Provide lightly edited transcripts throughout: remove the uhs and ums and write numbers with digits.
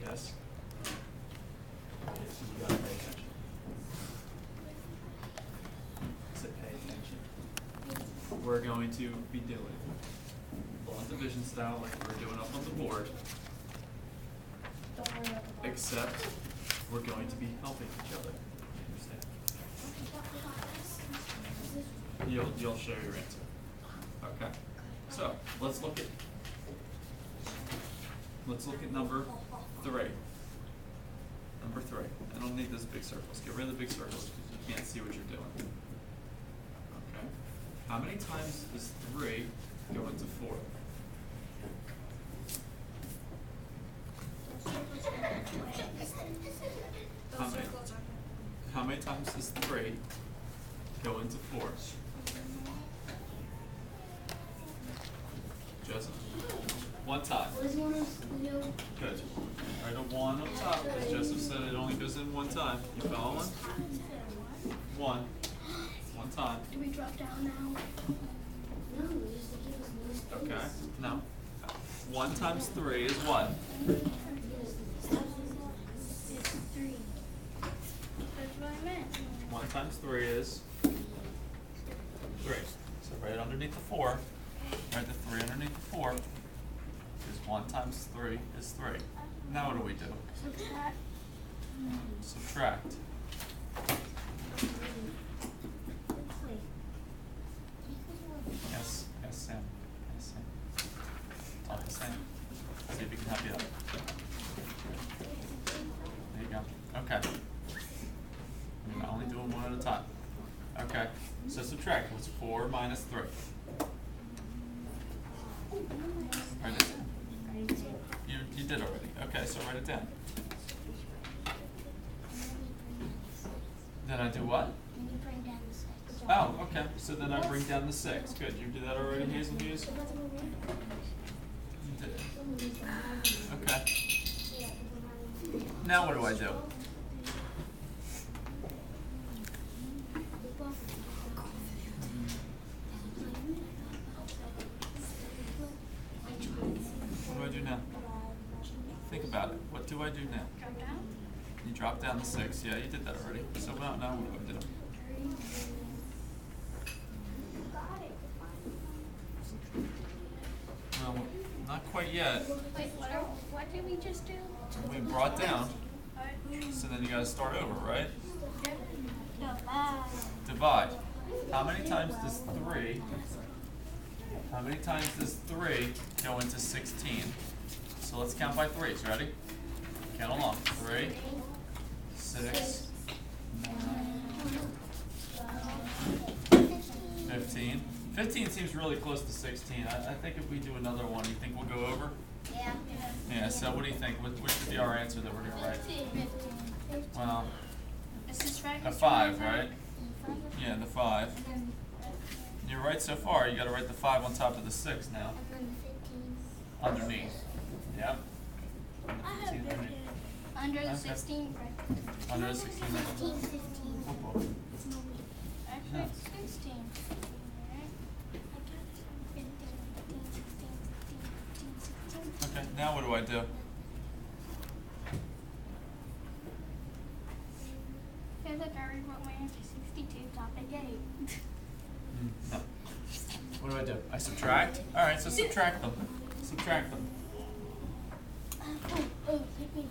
Yes? Okay, so you gotta pay attention. So pay attention. We're going to be doing long division style like we're doing up on the board, except we're going to be helping each other. You understand? You'll share your answer. Okay. So let's look at number 3. Number 3. I don't need those big circles. Get rid of the big circles because you can't see what you're doing. Okay. How many times does 3 go into 4? How many times does 3 go into 4? Joseph? 1 time. Good. Write a 1 up top, as Joseph said, it only goes in 1 time. You following? 1. 1 time. Do we drop down now? No, we just okay. No. 1 times 3 is what? It's 3. That's what I meant. 1 times 3 is 3. So write it underneath the 4. Write the 3 underneath the 4. Because 1 times 3 is 3. Now what do we do? Subtract. Subtract. Yes, Sam. Yes, Sam. Talk to Sam. See if he can help you out. There you go. Okay. We're only doing 1 at a time. Okay. So subtract. What's 4 minus 3? Write it down. You did already. Okay, so write it down. Then I do what? And you bring down the 6. Oh, okay. So then I bring down the 6. Good. You did that already, Hazel Hughes? You did. Okay. Now what do I do? What do I do now? Think about it. What do I do now? Drop down. You drop down the 6. Yeah, you did that already. So now what do I do? Well, not quite yet. Wait, what did we just do? We brought down. So then you got to start over, right? Divide. How many times does 3? How many times does 3 go into 16? So let's count by 3s. Ready? Count along. 3, 6, 9, 15. 15 seems really close to 16. I think if we do another one, you think we'll go over? Yeah. Yeah, so what do you think? What should be our answer that we're going to write? 15. Well, Is this right? a 5, right? Yeah, the 5. You're right so far. You got to write the 5 on top of the 6 now. And then 15. Underneath. Yep. Under the Okay. 16, right? Under the 16. 15. Football. Actually, it's 16. Okay, now what do I do? Hey, look, I rewrote my answer 62, topic 8. No. What do I do? I subtract? Alright, so subtract them. Subtract them. Hit me.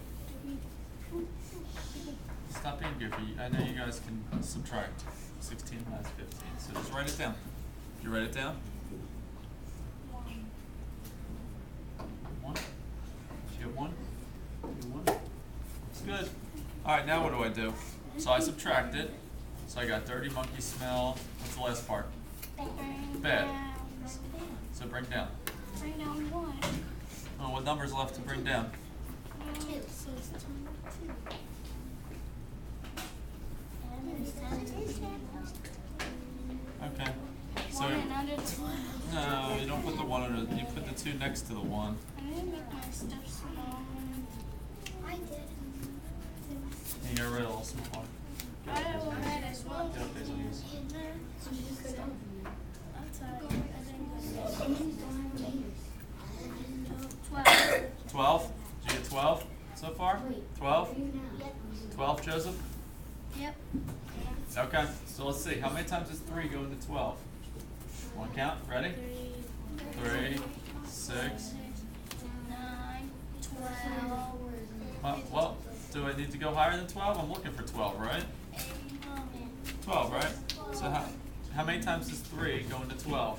Stop being goofy. I know you guys can subtract 16 minus 15. So just write it down. Did you write it down? 1. Did you get 1? You get 1? Looks good. Alright, now what do I do? So I subtracted. So I got dirty monkey smell. What's the last part? Bad. So bring down. Bring down 1. Oh, what number's left to bring down? 2. So it's 2. Okay. So 1 and under 12. no, you don't put the 1 under. You put the 2 next to the 1. I didn't make my stuff small. I did. And you got rid of all small one. I have one red as well. Get up there, please. Outside. 12. 12? Did you get 12? so far? 12? 12, Joseph? Yep. Okay, so let's see. How many times does 3 go into 12? One count. Ready? 3, 6. 9, 12. Well, do I need to go higher than 12? I'm looking for 12, right? 12, right? So how many times does 3 go into 12?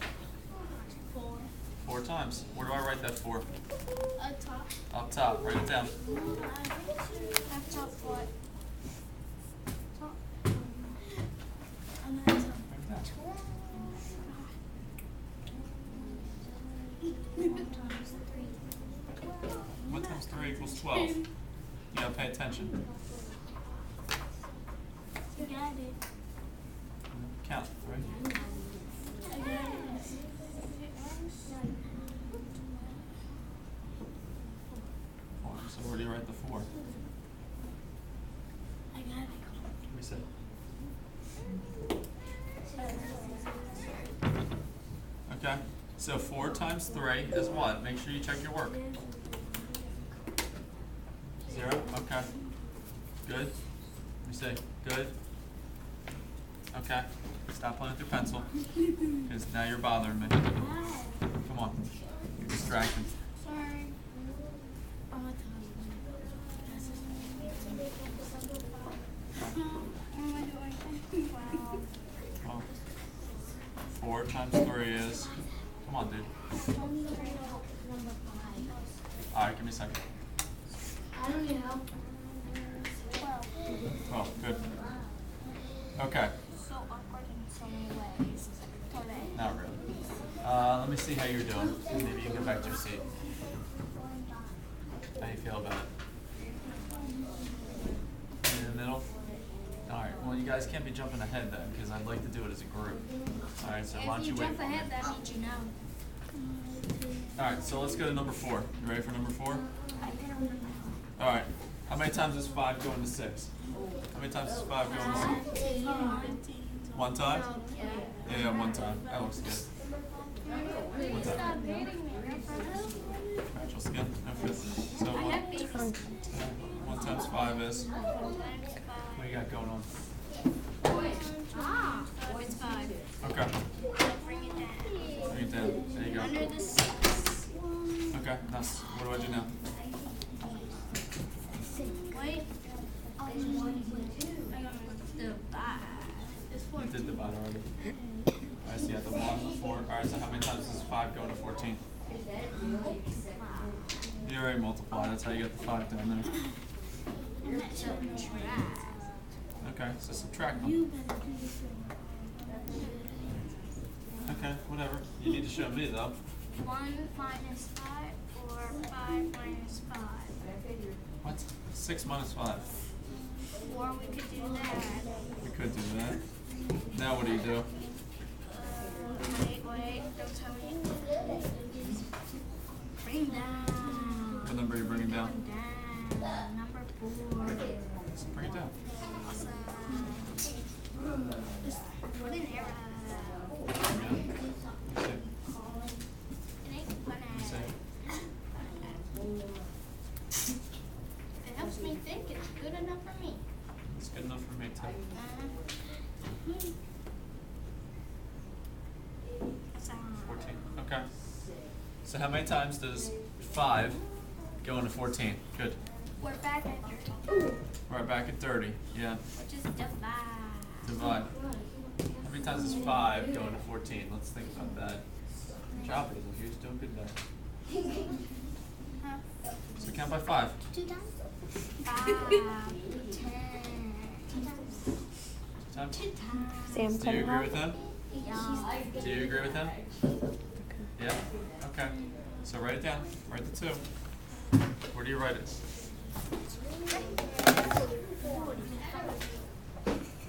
4. 4 times. Where do I write that for? Up top. Up top. Write it down. Up top what? Top. On the top. Write it down. What times 3 equals 12? You gotta pay attention. You got it. Count, right? I got it. Four. So where do you write the 4? I got it. We said. Okay. So 4 times 3 is what? Make sure you check your work. 0? Okay. Good. We say good. Okay. Stop playing with your pencil. Because now you're bothering me. Come on. You're distracting. Sorry. On the top. What am I doing? Wow. Well, 4 times 3 is. Come on, dude. Alright, give me a second. I don't need help. 12. Oh, good. Okay. So awkward in so many ways. Not really. Let me see how you're doing. Maybe you can go back to your seat. How do you feel about it? In the middle? Alright, well you guys can't be jumping ahead then, because I'd like to do it as a group. Alright, so why don't you wait for me? That means you know. Alright, so let's go to number 4. You ready for number 4? Alright, how many times does 5 go into 6? How many times does 5 go into 6? 1 time? Yeah, 1 time. That looks good. 1 time. Natural skin. Okay. So 1 times 5 is. What do you got going on? It's 5. Okay. Bring it down. Bring it down. There you go. Under the 6. Okay, nice. What do I do now? Wait. I got the 5. You did divide already. Alright, so you got the 1, the 4. Alright, so how many times does 5 go into 14? You already multiply. That's how you get the 5 down there. Okay, so subtract them. Okay, whatever. You need to show me though. 1 minus 5 or 5 minus 5. What? 6 minus 5. Or we could do that. We could do that. Now what do you do? Wait, don't tell me. Bring down. What number are you bringing down? Down. Number 4. So bring it down. Awesome. What an error. Yeah. Okay. It ain't funny. Say. It helps me think it's good enough for me. It's good enough for me too. Uh-huh. 14. Okay. So how many times does 5 go into 14? Good. We're back at 30. We're back at 30. Yeah. Which is divide. Divide. How many times does 5 go into 14? Let's think about that. Good job, Hazel. You're doing good there. Huh? So count by 5. 2 times? 5, 10. 2 times. 2 times. 2 times. Sam, Do you agree with him? Yeah. Do you agree with him? Yeah? Okay. So write it down. Write the 2. Where do you write it?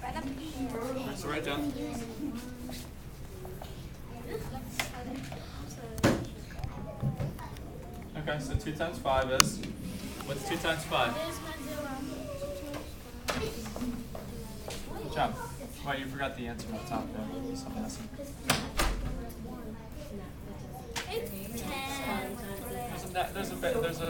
Right up here. Alright, so write it down. Okay, so 2 times 5 is? What's 2 times 5? Good job. Well, you forgot the answer up top there. So I'm messing. It's 10. There's a